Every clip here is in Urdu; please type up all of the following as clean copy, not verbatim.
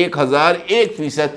1001%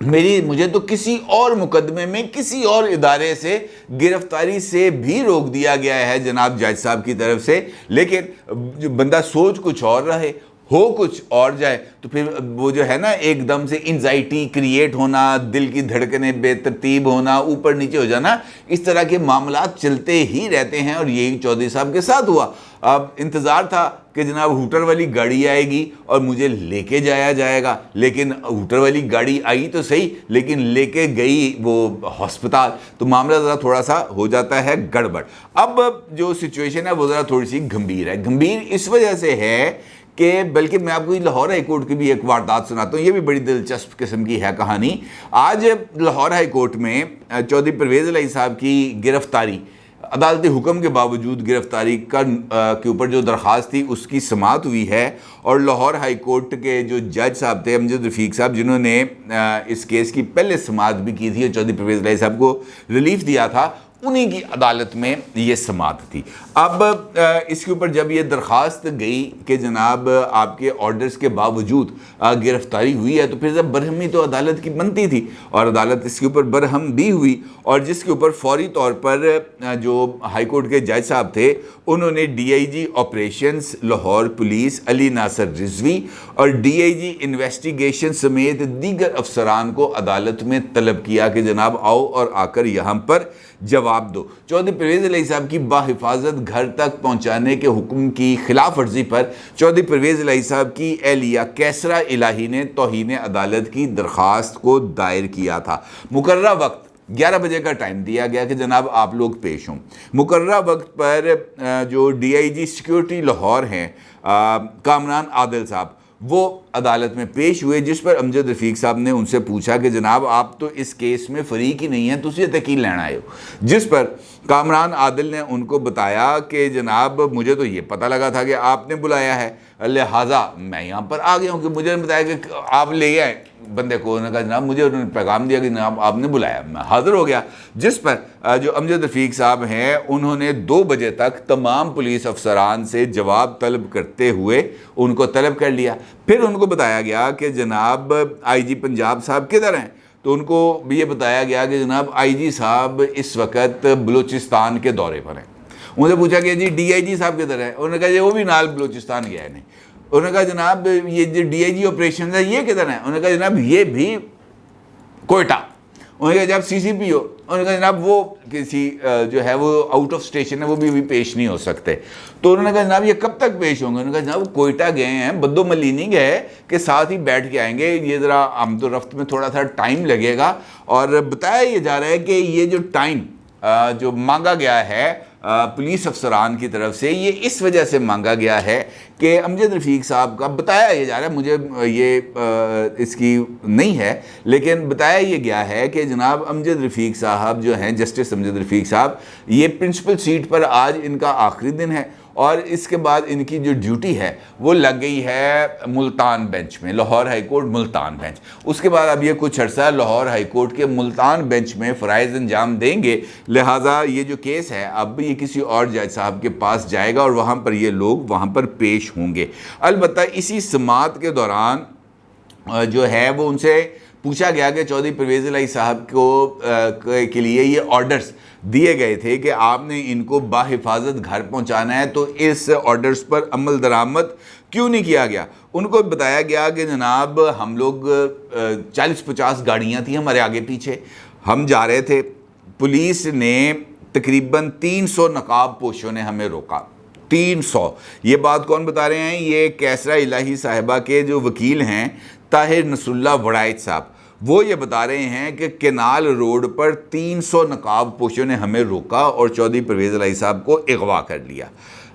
مجھے تو کسی اور مقدمے میں کسی اور ادارے سے گرفتاری سے بھی روک دیا گیا ہے جناب جج صاحب کی طرف سے، لیکن بندہ سوچ کچھ اور رہے، ہو کچھ اور جائے تو پھر وہ جو ہے نا ایک دم سے انزائٹی کریٹ ہونا، دل کی دھڑکنیں بے ترتیب ہونا، اوپر نیچے ہو جانا، اس طرح کے معاملات چلتے ہی رہتے ہیں، اور یہی چودھری صاحب کے ساتھ ہوا۔ اب انتظار تھا کہ جناب ہوٹر والی گاڑی آئے گی اور مجھے لے کے جایا جائے گا، لیکن ہوٹر والی گاڑی آئی تو صحیح لیکن لے کے گئی وہ ہسپتال، تو معاملہ ذرا تھوڑا سا ہو جاتا ہے گڑبڑ۔ اب جو سچویشن ہے وہ ذرا تھوڑی سی گمبھیر ہے۔ گمبھیر اس وجہ سے ہے کہ بلکہ میں آپ کو لاہور ہائی کورٹ کی بھی ایک واردات سناتا ہوں، یہ بھی بڑی دلچسپ قسم کی ہے کہانی۔ آج لاہور ہائی کورٹ میں چودھری پرویز الہی صاحب کی گرفتاری، عدالتی حکم کے باوجود گرفتاری کے اوپر جو درخواست تھی اس کی سماعت ہوئی ہے، اور لاہور ہائی کورٹ کے جو جج صاحب تھے امجد رفیق صاحب، جنہوں نے اس کیس کی پہلے سماعت بھی کی تھی اور چودھری پرویز الہی صاحب کو ریلیف دیا تھا، انہی کی عدالت میں یہ سماعت تھی۔ اب اس کے اوپر جب یہ درخواست گئی کہ جناب آپ کے آرڈرز کے باوجود گرفتاری ہوئی ہے، تو پھر جب برہمی تو عدالت کی بنتی تھی، اور عدالت اس کے اوپر برہم بھی ہوئی، اور جس کے اوپر فوری طور پر جو ہائی کورٹ کے جج صاحب تھے انہوں نے D I G operations Lahore police Ali Nasir Rizvi اور ڈی آئی جی انویسٹیگیشن سمیت دیگر افسران کو عدالت میں طلب کیا کہ جناب آؤ اور آ کر یہاں پر جواب دو۔ چودھری پرویز الہی صاحب کی باحفاظت گھر تک پہنچانے کے حکم کی خلاف ورزی پر چودھری پرویز الہی صاحب کی اہلیہ کیسرا الہی نے توہین عدالت کی درخواست کو دائر کیا تھا۔ مقررہ وقت 11 بجے کا ٹائم دیا گیا کہ جناب آپ لوگ پیش ہوں۔ مقررہ وقت پر جو D I G security Lahore ہیں کامران عادل صاحب، وہ عدالت میں پیش ہوئے، جس پر امجد رفیق صاحب نے ان سے پوچھا کہ جناب آپ تو اس کیس میں فریق ہی نہیں ہیں، تو اسے تحقیق لینا آئے ہو، جس پر کامران عادل نے ان کو بتایا کہ جناب مجھے تو یہ پتہ لگا تھا کہ آپ نے بلایا ہے، لہٰذا میں یہاں پر آ گیا ہوں، کہ مجھے بتایا کہ آپ لے آئے بندے کو، انہوں نے کہا جناب مجھے انہوں نے پیغام دیا کہ جناب آپ نے بلایا، میں حاضر ہو گیا، جس پر جو امجد رفیق صاحب ہیں انہوں نے 2 بجے تک تمام پولیس افسران سے جواب طلب کرتے ہوئے ان کو طلب کر لیا۔ پھر ان کو بتایا گیا کہ جناب آئی جی پنجاب صاحب کدھر ہیں، تو ان کو یہ بتایا گیا کہ جناب آئی جی صاحب اس وقت بلوچستان کے دورے پر ہیں۔ ان سے پوچھا کہ جی ڈی آئی جی صاحب کدھر ہیں، انہوں نے کہا جی وہ بھی نال بلوچستان گیا ہے نہیں۔ انہوں نے کہا جناب یہ جو ڈی آئی جی آپریشن ہے یہ کدھر ہیں، انہوں نے کہا جناب یہ بھی کوئٹہ۔ انہوں نے کہا جناب سی سی پی ہو، انہوں نے کہا جناب وہ کسی جو ہے وہ آؤٹ آف اسٹیشن ہے، وہ بھی پیش نہیں ہو سکتے۔ تو انہوں نے کہا جناب یہ کب تک پیش ہوں گے، انہوں نے کہا جناب کوئٹہ گئے ہیں، بدو ملی نہیں گئے کہ ساتھ ہی بیٹھ کے آئیں گے، یہ ذرا آمد و رفت میں تھوڑا سا ٹائم لگے گا۔ اور بتایا یہ جا رہا ہے کہ یہ جو ٹائم جو مانگا گیا ہے پولیس افسران کی طرف سے، یہ اس وجہ سے مانگا گیا ہے کہ امجد رفیق صاحب کا بتایا یہ جا رہا ہے، مجھے یہ اس کی نہیں ہے، لیکن بتایا یہ گیا ہے کہ جناب امجد رفیق صاحب جو ہیں جسٹس امجد رفیق صاحب، یہ پرنسپل سیٹ پر آج ان کا آخری دن ہے، اور اس کے بعد ان کی جو ڈیوٹی ہے وہ لگ گئی ہے ملتان بینچ میں، Lahore high court Multan bench. اس کے بعد اب یہ کچھ عرصہ لاہور ہائی کورٹ کے ملتان بینچ میں فرائض انجام دیں گے، لہٰذا یہ جو کیس ہے اب یہ کسی اور جج صاحب کے پاس جائے گا اور وہاں پر یہ لوگ وہاں پر پیش ہوں گے۔ البتہ اسی سماعت کے دوران جو ہے وہ ان سے پوچھا گیا کہ چودھری پرویز الہی صاحب کو کے لیے یہ آرڈرز دیے گئے تھے کہ آپ نے ان کو باحفاظت گھر پہنچانا ہے، تو اس آرڈرز پر عمل درآمد کیوں نہیں کیا گیا؟ ان کو بتایا گیا کہ جناب ہم لوگ 40-50 گاڑیاں تھیں ہمارے آگے پیچھے، ہم جا رہے تھے، پولیس نے تقریباً 300 نقاب پوشوں نے ہمیں روکا، 300۔ یہ بات کون بتا رہے ہیں؟ یہ کیسرا الہی صاحبہ کے جو وکیل ہیں طاہر نصر اللہ وڑائچ صاحب، وہ یہ بتا رہے ہیں کہ کینال روڈ پر 300 نقاب پوشوں نے ہمیں روکا اور چودھری پرویز الہی صاحب کو اغوا کر لیا۔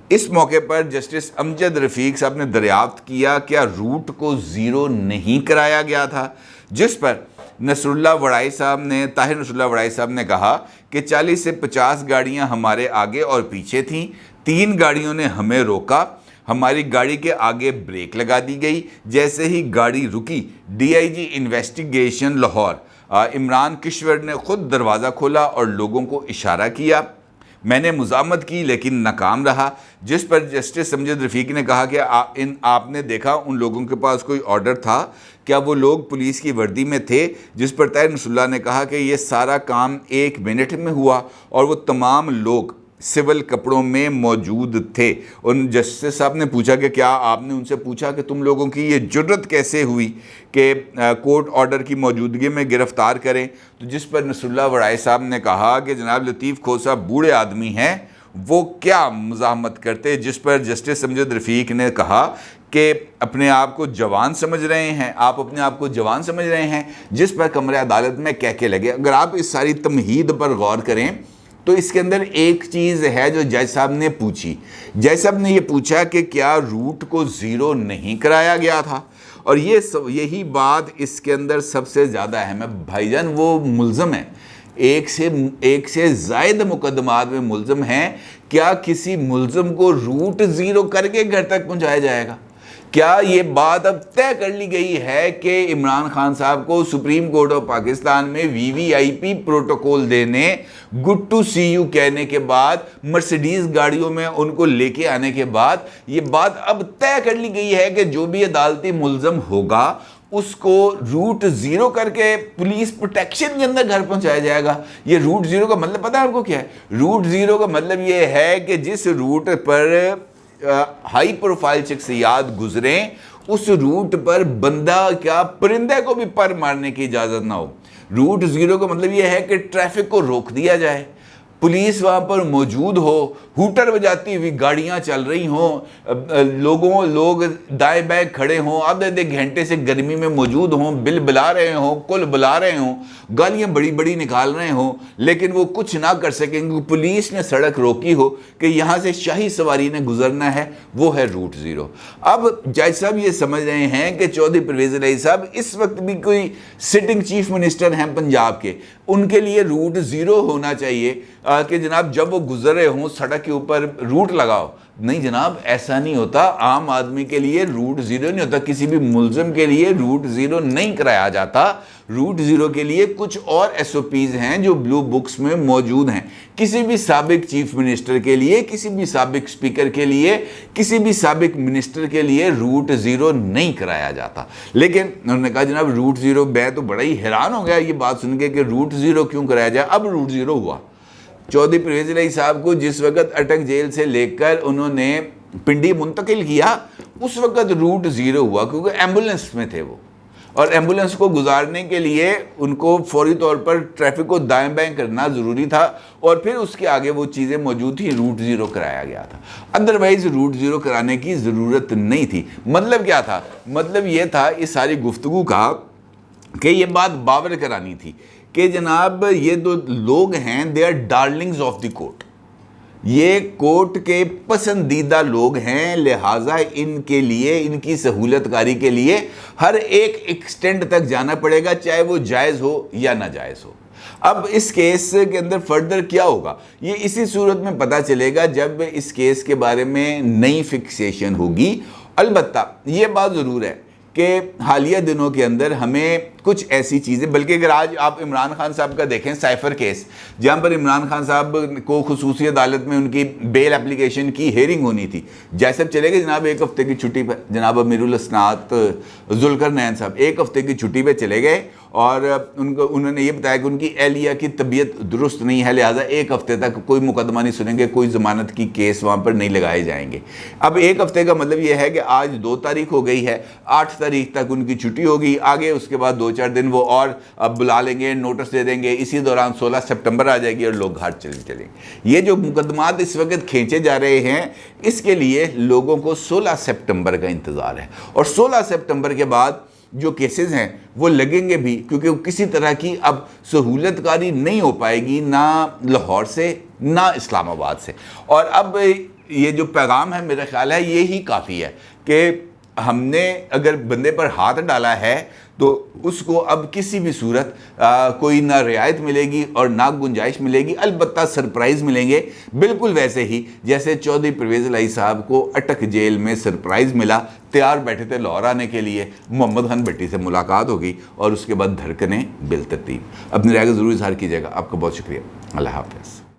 اس موقع پر جسٹس امجد رفیق صاحب نے دریافت کیا کیا روٹ کو زیرو نہیں کرایا گیا تھا، جس پر نصر اللہ وڑائچ صاحب نے طاہر نصر اللہ وڑائچ صاحب نے کہا کہ 40 سے 50 گاڑیاں ہمارے آگے اور پیچھے تھیں، 3 گاڑیوں نے ہمیں روکا، ہماری گاڑی کے آگے بریک لگا دی گئی، جیسے ہی گاڑی رکی D I G investigation Lahore Imran Kishwar نے خود دروازہ کھولا اور لوگوں کو اشارہ کیا، میں نے مزاحمت کی لیکن ناکام رہا، جس پر جسٹس امجد رفیق نے کہا کہ آپ نے دیکھا ان لوگوں کے پاس کوئی آرڈر تھا؟ کیا وہ لوگ پولیس کی وردی میں تھے؟ جس پر طاہر نصر اللہ نے کہا کہ یہ سارا کام 1 منٹ میں ہوا اور وہ تمام لوگ سول کپڑوں میں موجود تھے۔ ان جسٹس صاحب نے پوچھا کہ کیا آپ نے ان سے پوچھا کہ تم لوگوں کی یہ جرت کیسے ہوئی کہ کورٹ آرڈر کی موجودگی میں گرفتار کریں؟ تو جس پر نصر اللہ وڑائے صاحب نے کہا کہ جناب لطیف کھوسہ بوڑھے آدمی ہیں، وہ کیا مزاحمت کرتے؟ جس پر جسٹس امجد رفیق نے کہا کہ اپنے آپ کو جوان سمجھ رہے ہیں، آپ اپنے آپ کو جوان سمجھ رہے ہیں؟ جس پر کمرہ عدالت میں کہہ لگے۔ اگر آپ اس ساری تمہید پر غور کریں تو اس کے اندر ایک چیز ہے جو جج صاحب نے پوچھی۔ جج صاحب نے یہ پوچھا کہ کیا روٹ کو 0 نہیں کرایا گیا تھا؟ اور یہی بات اس کے اندر سب سے زیادہ اہم ہے۔ بھائی جان وہ ملزم ہیں، ایک سے زائد مقدمات میں ملزم ہیں، کیا کسی ملزم کو روٹ 0 کر کے گھر تک پہنچایا جائے گا؟ کیا یہ بات اب طے کر لی گئی ہے کہ عمران خان صاحب کو سپریم کورٹ آف پاکستان میں VVIP پروٹوکول دینے، گڈ ٹو سی یو کہنے کے بعد، مرسیڈیز گاڑیوں میں ان کو لے کے آنے کے بعد یہ بات اب طے کر لی گئی ہے کہ جو بھی عدالتی ملزم ہوگا اس کو روٹ 0 کر کے پولیس پروٹیکشن کے اندر گھر پہنچایا جائے گا؟ یہ روٹ 0 کا مطلب پتہ ہے آپ کو کیا ہے؟ روٹ 0 کا مطلب یہ ہے کہ جس روٹ پر ہائی پروفائل شخصیات گزریں اس روٹ پر بندہ کیا پرندے کو بھی پر مارنے کی اجازت نہ ہو۔ روٹ 0 کا مطلب یہ ہے کہ ٹریفک کو روک دیا جائے، پولیس وہاں پر موجود ہو، ہوٹر بجاتی ہوئی گاڑیاں چل رہی ہوں، لوگ دائیں بائیں کھڑے ہوں، آدھے گھنٹے سے گرمی میں موجود ہوں، بل بلا رہے ہوں، کل بلا رہے ہوں، گالیاں بڑی بڑی نکال رہے ہوں، لیکن وہ کچھ نہ کر سکیں کیونکہ پولیس نے سڑک روکی ہو کہ یہاں سے شاہی سواری نے گزرنا ہے، وہ ہے روٹ 0۔ اب جج صاحب یہ سمجھ رہے ہیں کہ چودھری پرویز الہی صاحب اس وقت بھی کوئی سٹنگ چیف منسٹر ہیں پنجاب کے، ان کے لیے روٹ 0 ہونا چاہیے کہ جناب جب وہ گزر رہے ہوں سڑک کے اوپر روٹ لگاؤ۔ نہیں جناب، ایسا نہیں ہوتا۔ عام آدمی کے لیے روٹ 0 نہیں ہوتا، کسی بھی ملزم کے لیے روٹ 0 نہیں کرایا جاتا۔ روٹ 0 کے لیے کچھ اور SOPs ہیں جو بلو بکس میں موجود ہیں۔ کسی بھی سابق چیف منسٹر کے لیے، کسی بھی سابق اسپیکر کے لیے، کسی بھی سابق منسٹر کے لیے روٹ 0 نہیں کرایا جاتا۔ لیکن انہوں نے کہا جناب روٹ 0، میں تو بڑا ہی حیران ہو گیا یہ بات سن کے کہ روٹ 0 کیوں کرایا جائے۔ اب روٹ 0 ہوا۔ چودھری پرویز الہی صاحب کو جس وقت اٹک جیل سے لے کر انہوں نے پنڈی منتقل کیا اس وقت روٹ 0 ہوا کیونکہ ایمبولنس میں تھے وہ، اور ایمبولنس کو گزارنے کے لیے ان کو فوری طور پر ٹریفک کو دائیں بائیں کرنا ضروری تھا، اور پھر اس کے آگے وہ چیزیں موجود تھیں، روٹ 0 کرایا گیا تھا۔ ادروائز روٹ 0 کرانے کی ضرورت نہیں تھی۔ مطلب کیا تھا؟ مطلب یہ تھا اس ساری گفتگو کا کہ یہ بات باور کرانی تھی کہ جناب یہ دو لوگ ہیں، they are darlings of the court, یہ کورٹ کے پسندیدہ لوگ ہیں، لہٰذا ان کے لیے، ان کی سہولت کاری کے لیے ہر ایک ایکسٹینڈ تک جانا پڑے گا، چاہے وہ جائز ہو یا ناجائز ہو۔ اب اس کیس کے اندر فردر کیا ہوگا یہ اسی صورت میں پتہ چلے گا جب اس کیس کے بارے میں نئی فکسیشن ہوگی۔ البتہ یہ بات ضرور ہے کہ حالیہ دنوں کے اندر ہمیں کچھ ایسی چیزیں، بلکہ اگر آج آپ عمران خان صاحب کا دیکھیں سائفر کیس، جہاں پر عمران خان صاحب کو خصوصی عدالت میں ان کی بیل اپلیکیشن کی ہیئرنگ ہونی تھی، جیسے چلے گئے جناب 1 ہفتے کی چھٹی پہ، جناب امیر الاسناد ذوالقرنین صاحب 1 ہفتے کی چھٹی پہ چلے گئے، اور انہوں نے یہ بتایا کہ ان کی اہلیہ کی طبیعت درست نہیں ہے، لہٰذا 1 ہفتے تک کوئی مقدمہ نہیں سنیں گے، کوئی ضمانت کی کیس وہاں پر نہیں لگائے جائیں گے۔ اب 1 ہفتے کا مطلب یہ ہے کہ آج 2 تاریخ ہو گئی ہے، 8 تاریخ تک ان کی چھٹی ہوگی، آگے اس کے بعد 2-4 دن وہ اور بلا لیں گے، نوٹس دے دیں گے، اسی دوران 16 سپٹمبر آ جائے گی اور لوگ گھاٹ چلیں گے۔ یہ جو مقدمات اس وقت کھینچے جا رہے ہیں اس کے لیے لوگوں کو 16 سپٹمبر کا انتظار ہے، اور 16 سپٹمبر کے بعد جو کیسز ہیں وہ لگیں گے بھی، کیونکہ کسی طرح کی اب سہولت کاری نہیں ہو پائے گی، نہ لاہور سے نہ اسلام آباد سے۔ اور اب یہ جو پیغام ہے میرا خیال ہے یہی کافی ہے کہ ہم نے اگر بندے پر ہاتھ ڈالا ہے تو اس کو اب کسی بھی صورت کوئی نہ رعایت ملے گی اور نہ گنجائش ملے گی، البتہ سرپرائز ملیں گے، بالکل ویسے ہی جیسے چودھری پرویز الہی صاحب کو اٹک جیل میں سرپرائز ملا، تیار بیٹھے تھے لاہور آنے کے لیے، محمد خان بھٹی سے ملاقات ہوگی اور اس کے بعد دھڑکنیں بالترتیب۔ اپنی رائے کا ضرور اظہار کیجیے گا۔ آپ کا بہت شکریہ، اللہ حافظ۔